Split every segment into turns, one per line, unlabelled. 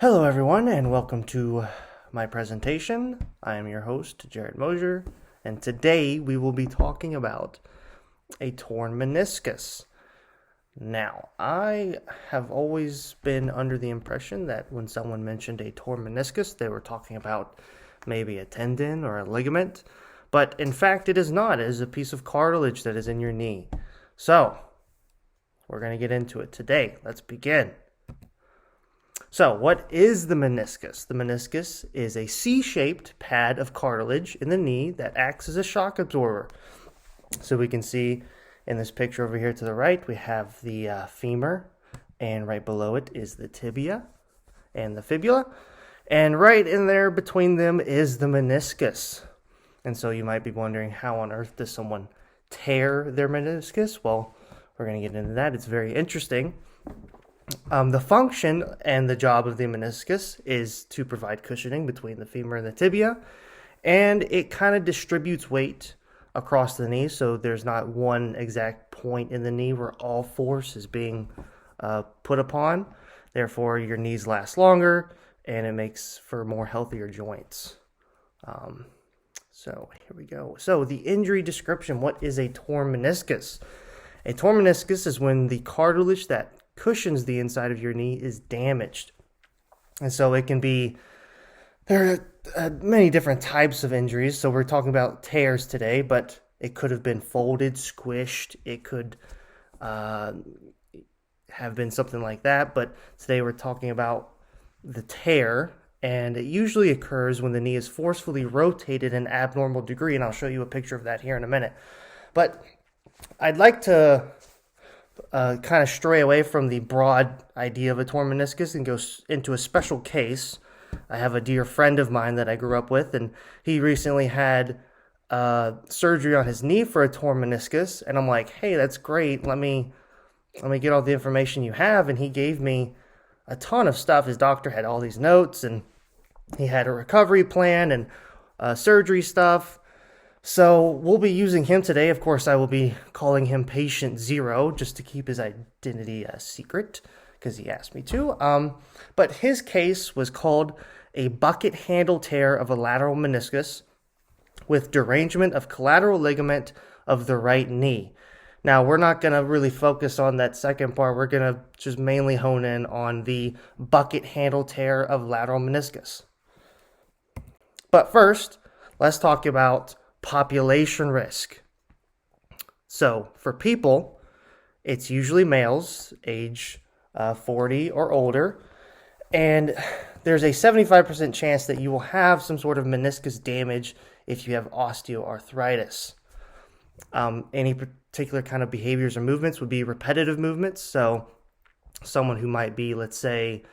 Hello everyone and welcome to my presentation. I am your host, Mosier, and today we will be talking about a torn meniscus. Now, I have always been under the impression that when someone mentioned a torn meniscus, they were talking about maybe a tendon or a ligament, but in fact it is not. It is a piece of cartilage that is in your knee. So, we're going to get into it today. Let's begin. So, what is the meniscus? The meniscus is a C-shaped pad of cartilage in the knee that acts as a shock absorber. So we can see in this picture over here to the right, we have the femur, and right below it is the tibia and the fibula. And right in there between them is the meniscus. And so you might be wondering, how on earth does someone tear their meniscus? Well, we're going to get into that. It's very interesting. The function and the job of the meniscus is to provide cushioning between the femur and the tibia, and it kind of distributes weight across the knee, so there's not one exact point in the knee where all force is being put upon. Therefore, your knees last longer, and it makes for more healthier joints. So here we go. So the injury description, what is a torn meniscus? A torn meniscus is when the cartilage that cushions the inside of your knee is damaged. And so it can be, there are many different types of injuries. So we're talking about tears today, but it could have been folded, squished. It could have been something like that. But today we're talking about the tear. And it usually occurs when the knee is forcefully rotated an abnormal degree. And I'll show you a picture of that here in a minute. But I'd like to kind of stray away from the broad idea of a torn meniscus and go into a special case. I have a dear friend of mine that I grew up with, and he recently had surgery on his knee for a torn meniscus. And I'm like, hey, that's great. Let me get all the information you have. And he gave me a ton of stuff. His doctor had all these notes, and he had a recovery plan and surgery stuff. So we'll be using him today. Of course, I will be calling him Patient Zero just to keep his identity a secret because he asked me to. But his case was called a bucket handle tear of a lateral meniscus with derangement of collateral ligament of the right knee. Now, we're not going to really focus on that second part. We're going to just mainly hone in on the bucket handle tear of lateral meniscus. But first, let's talk about population risk. So for people, it's usually males, age 40 or older, and there's a 75% chance that you will have some sort of meniscus damage if you have osteoarthritis. Any particular kind of behaviors or movements would be repetitive movements. So someone who might be, let's say,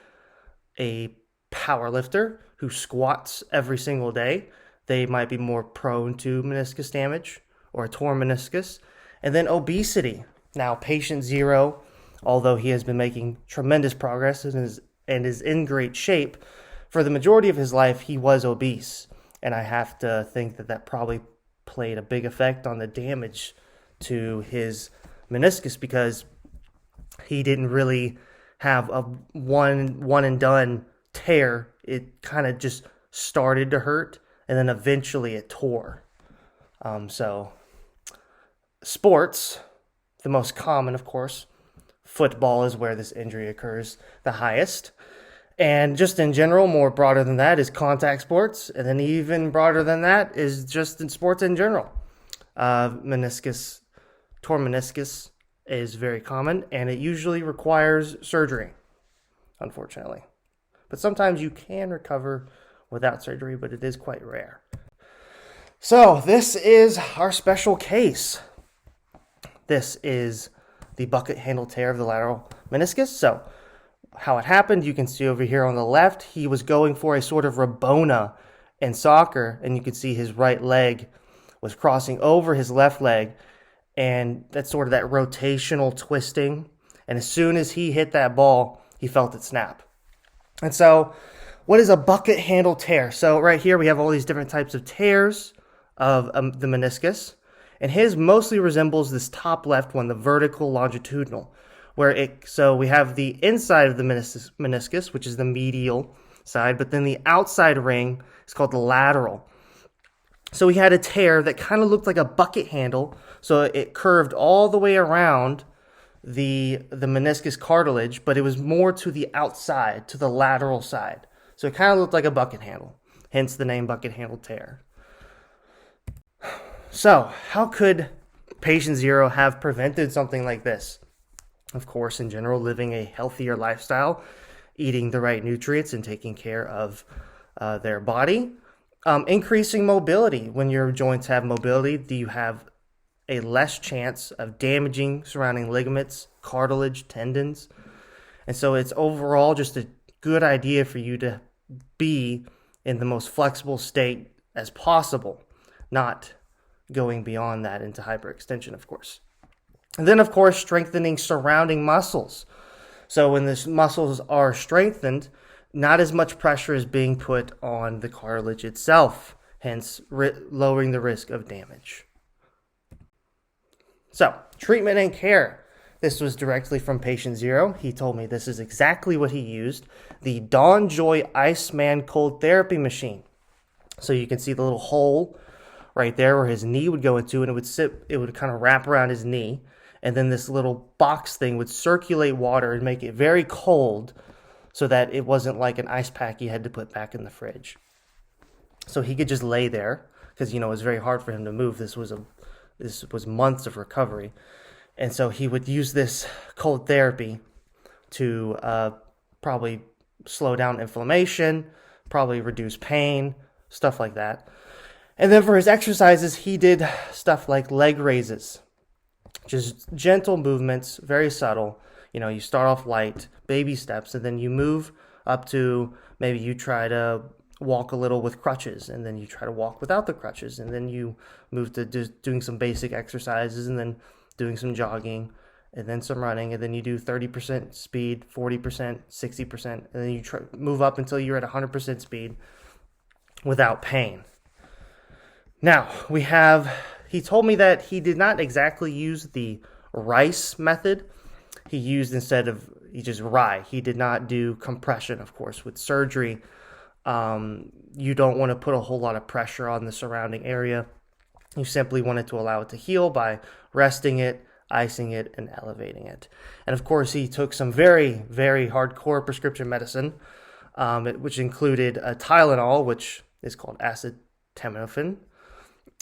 a power lifter who squats every single day, they might be more prone to meniscus damage or a torn meniscus. And then obesity. Now, Patient Zero, although he has been making tremendous progress and is in great shape, for the majority of his life, he was obese. And I have to think that probably played a big effect on the damage to his meniscus because he didn't really have a one and done tear. It kind of just started to hurt, and then eventually it tore. So sports, the most common, of course, football is where this injury occurs the highest. And just in general, more broader than that is contact sports. And then even broader than that is just in sports in general. Torn meniscus is very common, and it usually requires surgery, unfortunately. But sometimes you can recover without surgery, but it is quite rare. So this is our special case. This is the bucket handle tear of the lateral meniscus. So how it happened, you can see over here on the left, he was going for a sort of Rabona in soccer, and you can see his right leg was crossing over his left leg, and that's sort of that rotational twisting. And as soon as he hit that ball, he felt it snap. And so what is a bucket handle tear? So right here we have all these different types of tears of the meniscus, and his mostly resembles this top left one, the vertical longitudinal, So we have the inside of the meniscus, which is the medial side, but then the outside ring is called the lateral. So he had a tear that kind of looked like a bucket handle, so it curved all the way around the meniscus cartilage, but it was more to the outside, to the lateral side. So it kind of looked like a bucket handle, hence the name bucket handle tear. So how could patient 0 have prevented something like this? Of course, in general, living a healthier lifestyle, eating the right nutrients, and taking care of their body. Increasing mobility. When your joints have mobility, you have a less chance of damaging surrounding ligaments, cartilage, tendons. And so it's overall just a good idea for you to be in the most flexible state as possible, not going beyond that into hyperextension, of course. And then, of course, strengthening surrounding muscles. So when the muscles are strengthened, not as much pressure is being put on the cartilage itself, hence lowering the risk of damage. So, treatment and care. This was directly from patient 0. He told me this is exactly what he used, the Dawn Joy Iceman cold therapy machine. So you can see the little hole right there where his knee would go into, and it would kind of wrap around his knee, and then this little box thing would circulate water and make it very cold, so that it wasn't like an ice pack you had to put back in the fridge. So he could just lay there, because, it was very hard for him to move. This was months of recovery. And so he would use this cold therapy to probably slow down inflammation, probably reduce pain, stuff like that. And then for his exercises, he did stuff like leg raises, just gentle movements, very subtle. You start off light, baby steps, and then you move up to maybe you try to walk a little with crutches, and then you try to walk without the crutches, and then you move to just doing some basic exercises, and then doing some jogging, and then some running, and then you do 30% speed, 40%, 60%, and then you move up until you're at 100% speed without pain. Now, he told me that he did not exactly use the RICE method. He used just rye. He did not do compression, of course. With surgery, you don't want to put a whole lot of pressure on the surrounding area. You simply wanted to allow it to heal by resting it, icing it, and elevating it. And of course, he took some very, very hardcore prescription medicine, which included a Tylenol, which is called acetaminophen,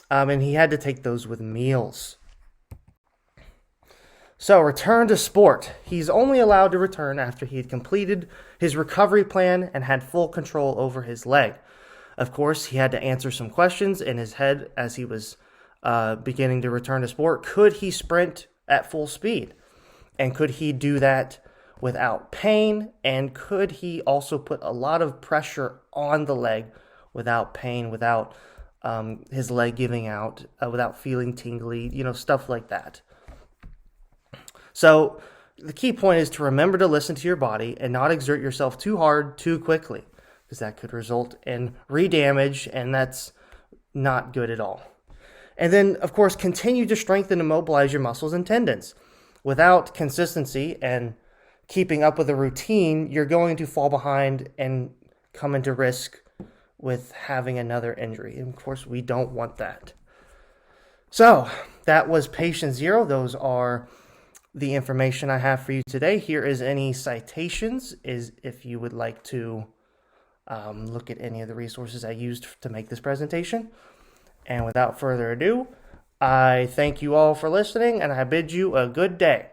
and he had to take those with meals. So, return to sport. He's only allowed to return after he had completed his recovery plan and had full control over his leg. Of course, he had to answer some questions in his head as he was beginning to return to sport. Could he sprint at full speed? And could he do that without pain? And could he also put a lot of pressure on the leg without pain, without his leg giving out, without feeling tingly, stuff like that. So the key point is to remember to listen to your body and not exert yourself too hard too quickly, because that could result in redamage, and that's not good at all. And then, of course, continue to strengthen and mobilize your muscles and tendons. Without consistency and keeping up with a routine, you're going to fall behind and come into risk with having another injury. And of course, we don't want that. So that was patient 0. Those are the information I have for you today. Here is any citations, if you would like to look at any of the resources I used to make this presentation. And without further ado, I thank you all for listening, and I bid you a good day.